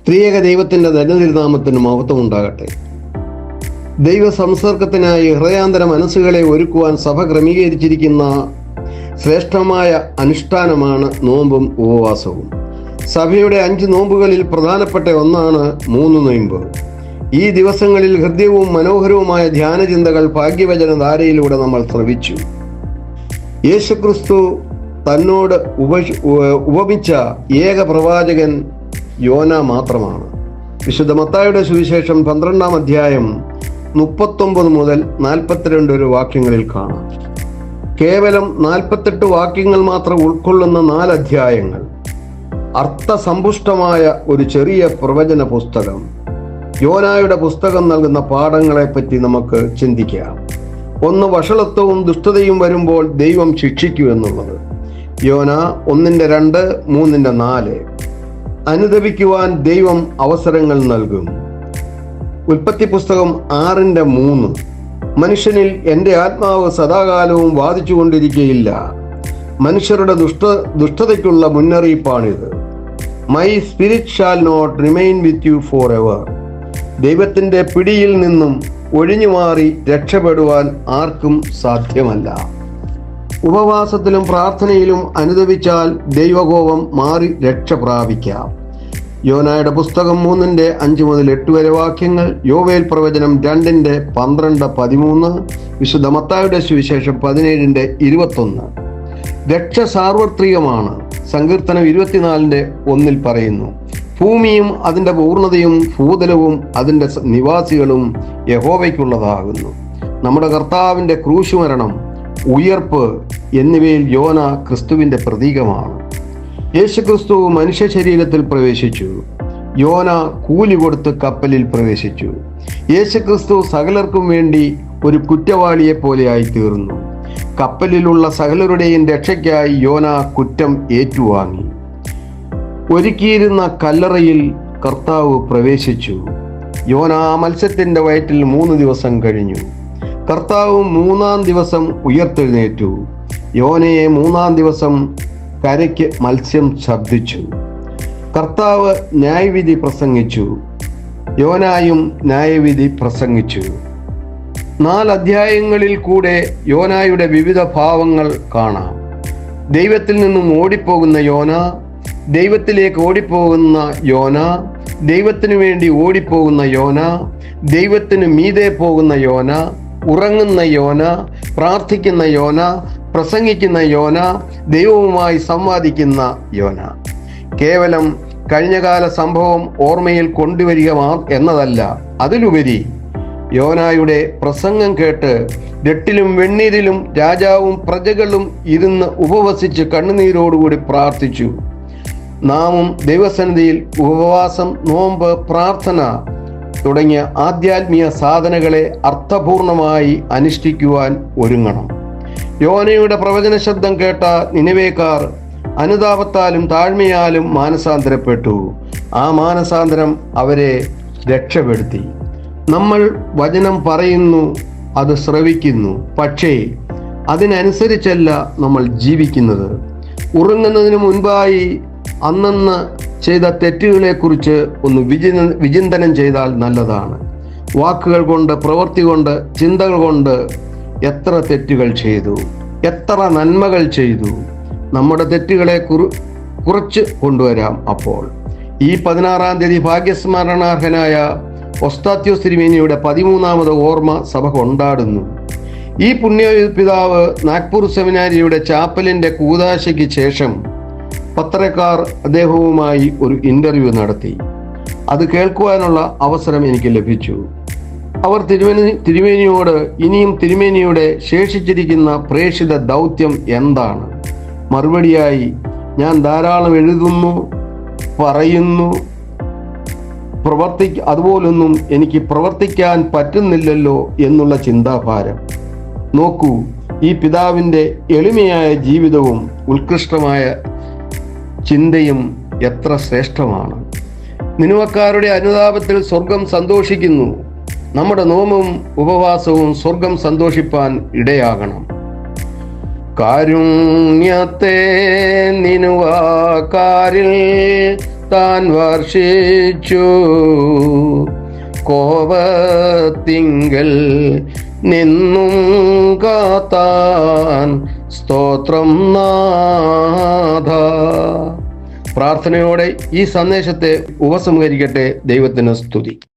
ത്രിയേക ദൈവത്തിൻ്റെ ധന്യതിരുനാമത്തിന് മഹത്വം ഉണ്ടാകട്ടെ. ദൈവ സംസർഗത്തിനായി ഹൃദയാന്തര മനസ്സുകളെ ഒരുക്കുവാൻ സഭ ക്രമീകരിച്ചിരിക്കുന്ന ശ്രേഷ്ഠമായ അനുഷ്ഠാനമാണ് നോമ്പും ഉപവാസവും. സഭയുടെ 5 നോമ്പുകളിൽ പ്രധാനപ്പെട്ട ഒന്നാണ് 3 നോയമ്പ്. ഈ ദിവസങ്ങളിൽ ഹൃദ്യവും മനോഹരവുമായ ധ്യാനചിന്തകൾ ഭാഗ്യവചന ധാരയിലൂടെ നമ്മൾ ശ്രവിച്ചു. യേശുക്രിസ്തു തന്നോട് ഉപമിച്ച ഏക പ്രവാചകൻ യോന മാത്രമാണ്. വിശുദ്ധ മത്തായിയുടെ സുവിശേഷം 12-ാം അധ്യായം 39 മുതൽ 42 വാക്യങ്ങളിൽ കാണാം. കേവലം 48 വാക്യങ്ങൾ മാത്രം ഉൾക്കൊള്ളുന്ന 4 അധ്യായങ്ങൾ. അർത്ഥസമ്പുഷ്ടമായ ഒരു ചെറിയ പ്രവചന പുസ്തകം. യോനായുടെ പുസ്തകം നൽകുന്ന പാഠങ്ങളെപ്പറ്റി നമുക്ക് ചിന്തിക്കാം. 1. വഷളത്വവും ദുഷ്ടതയും വരുമ്പോൾ ദൈവം ശിക്ഷിക്കൂ എന്നുള്ളത്. യോന 1:2, 3:4. അനുദപിക്കുവാൻ ദൈവം അവസരങ്ങൾ നൽകും. ഉൽപ്പത്തി പുസ്തകം 6:3. മനുഷ്യനിൽ എൻ്റെ ആത്മാവ് സദാകാലവും വാദിച്ചുകൊണ്ടിരിക്കുകയില്ല. മനുഷ്യരുടെ ദുഷ്ടതയ്ക്കുള്ള മുന്നറിയിപ്പാണിത്. My spirit shall not remain with you forever. ദൈവത്തിൻ്റെ പിടിയിൽ നിന്നും ഒഴിഞ്ഞു മാറി രക്ഷപ്പെടുവാൻ ആർക്കും സാധ്യമല്ല. ഉപവാസത്തിലും പ്രാർത്ഥനയിലും അനുദപിച്ചാൽ ദൈവകോപം മാറി രക്ഷ പ്രാപിക്കാം. യോനായുടെ പുസ്തകം 3:5 മുതൽ 8 വരെ വാക്യങ്ങൾ. യോവേൽ പ്രവചനം 2:12-13. വിശുദ്ധ മത്തായിയുടെ സുവിശേഷം 17:21. രക്ഷ സാർവത്രികമാണ്. സങ്കീർത്തനം 24:1 പറയുന്നു, ഭൂമിയും അതിൻ്റെ പൂർണ്ണതയും ഭൂതലവും അതിൻ്റെ നിവാസികളും യഹോവയ്ക്കുള്ളതാകുന്നു. നമ്മുടെ കർത്താവിൻ്റെ ക്രൂശുമരണം, ഉയർപ്പ് എന്നിവയിൽ യോന ക്രിസ്തുവിൻ്റെ പ്രതീകമാണ്. യേശുക്രിസ്തു മനുഷ്യ ശരീരത്തിൽ പ്രവേശിച്ചു. യോന കൂലി കൊടുത്ത് കപ്പലിൽ പ്രവേശിച്ചു. യേശുക്രിസ്തു സകലർക്കും വേണ്ടി ഒരു കുറ്റവാളിയെ പോലെയായി തീർന്നു. കപ്പലിലുള്ള സകലരുടെയും രക്ഷയ്ക്കായി യോന കുറ്റം ഏറ്റുവാങ്ങി. ഒരുക്കിയിരുന്ന കല്ലറയിൽ കർത്താവ് പ്രവേശിച്ചു. യോന മത്സ്യത്തിൻ്റെ വയറ്റിൽ 3 ദിവസം കഴിഞ്ഞു. കർത്താവ് 3-ാം ദിവസം ഉയർത്തെഴുന്നേറ്റു. യോനയെ 3-ാം ദിവസം കരയ്ക്ക് മത്സ്യം ശബ്ദിച്ചു. കർത്താവ് ന്യായവിധി പ്രസംഗിച്ചു. യോനായും ന്യായവിധി പ്രസംഗിച്ചു. 4 അധ്യായങ്ങളിൽ കൂടെ യോനായുടെ വിവിധ ഭാവങ്ങൾ കാണാം. ദൈവത്തിൽ നിന്നും ഓടിപ്പോകുന്ന യോന, ദൈവത്തിലേക്ക് ഓടിപ്പോകുന്ന യോന, ദൈവത്തിനു വേണ്ടി ഓടിപ്പോകുന്ന യോന, ദൈവത്തിന് മീതെ പോകുന്ന യോന, ഉറങ്ങുന്ന യോന, പ്രാർത്ഥിക്കുന്ന യോന, പ്രസംഗിക്കുന്ന യോന, ദൈവവുമായി സംവാദിക്കുന്ന യോന. കേവലം കഴിഞ്ഞകാല സംഭവം ഓർമ്മയിൽ കൊണ്ടുവരിക എന്നതല്ല, അതിലുപരി യോനായുടെ പ്രസംഗം കേട്ട് രട്ടിലും വെണ്ണീരിലും രാജാവും പ്രജകളും ഇരുന്ന് ഉപവസിച്ച് കണ്ണുനീരോടുകൂടി പ്രാർത്ഥിച്ചു. നാമും ദൈവസന്നിധിയിൽ ഉപവാസം, നോമ്പ്, പ്രാർത്ഥന തുടങ്ങിയ ആധ്യാത്മിക സാധനകളെ അർത്ഥപൂർണമായി അനുഷ്ഠിക്കുവാൻ ഒരുങ്ങണം. യോനയുടെ പ്രവചന ശബ്ദം കേട്ട നിനിവേക്കാർ അനുതാപത്താലും താഴ്മയാലും മാനസാന്തരപ്പെട്ടു. ആ മാനസാന്തരം അവരെ രക്ഷപ്പെടുത്തി. നമ്മൾ വചനം പറയുന്നു, അത് ശ്രവിക്കുന്നു, പക്ഷേ അതിനനുസരിച്ചല്ല നമ്മൾ ജീവിക്കുന്നത്. ഉറങ്ങുന്നതിന് മുൻപായി അന്നന്ന് ചെയ്ത തെറ്റുകളെക്കുറിച്ച് ഒന്ന് വിചിന്തനം ചെയ്താൽ നല്ലതാണ്. വാക്കുകൾ കൊണ്ട്, പ്രവൃത്തി കൊണ്ട്, ചിന്തകൾ കൊണ്ട് എത്ര തെറ്റുകൾ ചെയ്തു, എത്ര നന്മകൾ ചെയ്തു. നമ്മുടെ തെറ്റുകളെ കുറച്ച് കൊണ്ടുവരാം. അപ്പോൾ ഈ 16-ാം തീയതി ഭാഗ്യസ്മരണാർഹനായ ഒസ്താത്യോസ് തിരുമേനിയുടെ 13ാമത് ഓർമ്മ സഭ കൊണ്ടാടുന്നു. ഈ പുണ്യപിതാവ് നാഗ്പൂർ സെമിനാരിയുടെ ചാപ്പലിൻ്റെ കൂദാശയ്ക്ക് ശേഷം പത്രക്കാർ അദ്ദേഹവുമായി ഒരു ഇന്റർവ്യൂ നടത്തി. അത് കേൾക്കുവാനുള്ള അവസരം എനിക്ക് ലഭിച്ചു. അവർ തിരുമേനിയോട് ഇനിയും തിരുമേനിയുടെ ശേഷിച്ചിരിക്കുന്ന പ്രേക്ഷിത ദൗത്യം എന്താണ്? മറുപടിയായി, ഞാൻ ധാരാളം എഴുതുന്നു, പറയുന്നു, അതുപോലൊന്നും എനിക്ക് പ്രവർത്തിക്കാൻ പറ്റുന്നില്ലല്ലോ എന്നുള്ള ചിന്താഭാരം. നോക്കൂ, ഈ പിതാവിൻ്റെ എളിമയായ ജീവിതവും ഉത്കൃഷ്ടമായ ചിന്തയും എത്ര ശ്രേഷ്ഠമാണ്. നിനുവക്കാരുടെ അനുതാപത്തിൽ സ്വർഗം സന്തോഷിക്കുന്നു. നമ്മുടെ നോമ്പും ഉപവാസവും സ്വർഗം സന്തോഷിപ്പാൻ ഇടയാകണം. കാരുണ്യത്തെ നിനുവാക്കാരിൽ താൻ വർഷിച്ചു. കോപത്തിങ്കൽ നിന്നും കാത്താൻ സ്തോത്രം നാഥ. പ്രാർത്ഥനയോടെ ഈ സന്ദേശത്തെ ഉപസംഹരിക്കട്ടെ. ദൈവത്തിന് സ്തുതി.